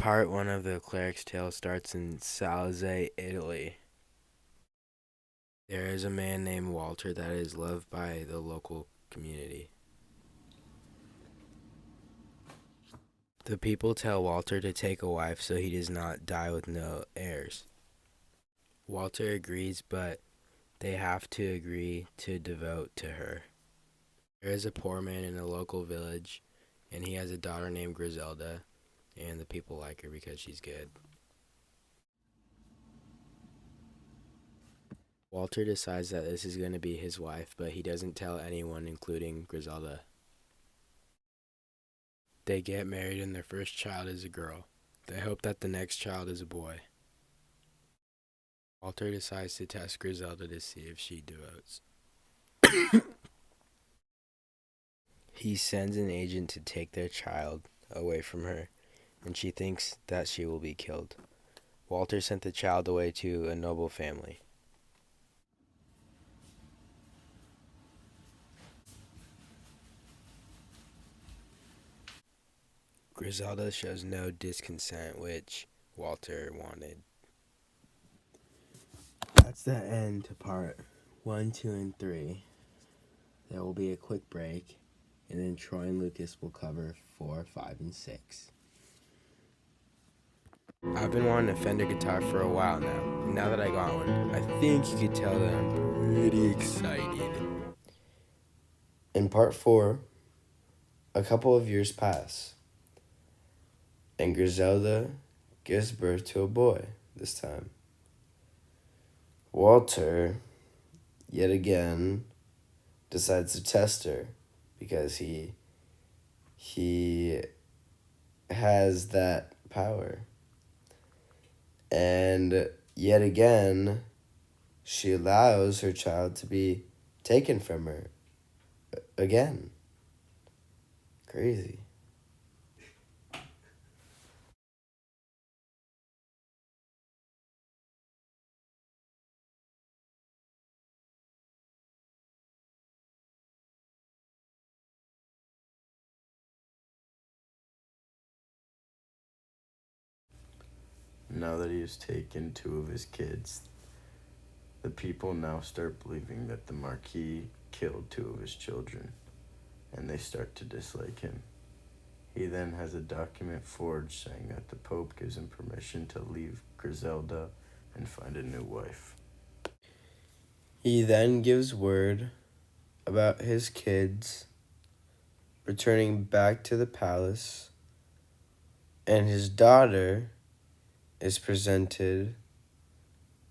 Part 1 of the Clerks Tale starts in Salzay, Italy. There is a man named Walter that is loved by the local community. The people tell Walter to take a wife so he does not die with no heirs. Walter agrees, but they have to agree to devote to her. There is a poor man in a local village, and he has a daughter named Griselda, and the people like her because she's good. Walter decides that this is going to be his wife, but he doesn't tell anyone, including Griselda. They get married and their first child is a girl. They hope that the next child is a boy. Walter decides to test Griselda to see if she devotes. He sends an agent to take their child away from her, and she thinks that she will be killed. Walter sent the child away to a noble family. Griselda shows no disconsent, which Walter wanted. That's the end to part 1, 2, and 3. There will be a quick break, and then Troy and Lucas will cover 4, 5, and 6. I've been wanting a Fender guitar for a while now, and now that I got one, I think you could tell that I'm pretty excited. In part 4, a couple of years pass, and Griselda gives birth to a boy this time. Walter, yet again, decides to test her because he has that power. And yet again, she allows her child to be taken from her again. Crazy. Now that he has taken 2 of his kids, the people now start believing that the Marquis killed 2 of his children, and they start to dislike him. He then has a document forged saying that the Pope gives him permission to leave Griselda and find a new wife. He then gives word about his kids returning back to the palace, and his daughter is presented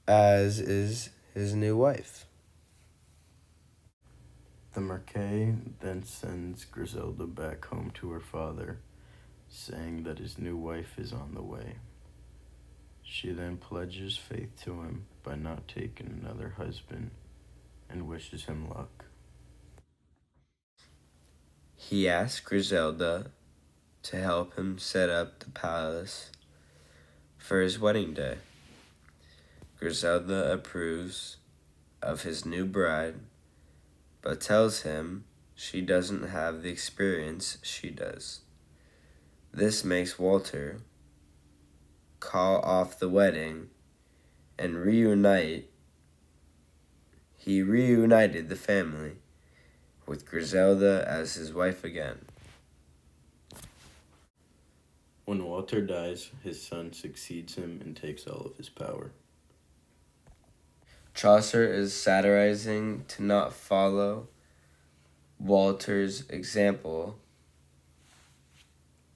as is his new wife. The Marquis then sends Griselda back home to her father, saying that his new wife is on the way. She then pledges faith to him by not taking another husband and wishes him luck. He asks Griselda to help him set up the palace for his wedding day. Griselda approves of his new bride, but tells him she doesn't have the experience she does. This makes Walter call off the wedding and reunite. He reunited the family with Griselda as his wife again. When Walter dies, his son succeeds him and takes all of his power. Chaucer is satirizing to not follow Walter's example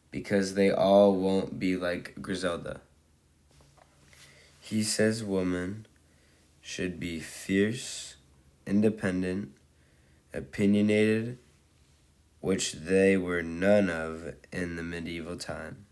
because they all won't be like Griselda. He says women should be fierce, independent, opinionated, which they were none of in the medieval time.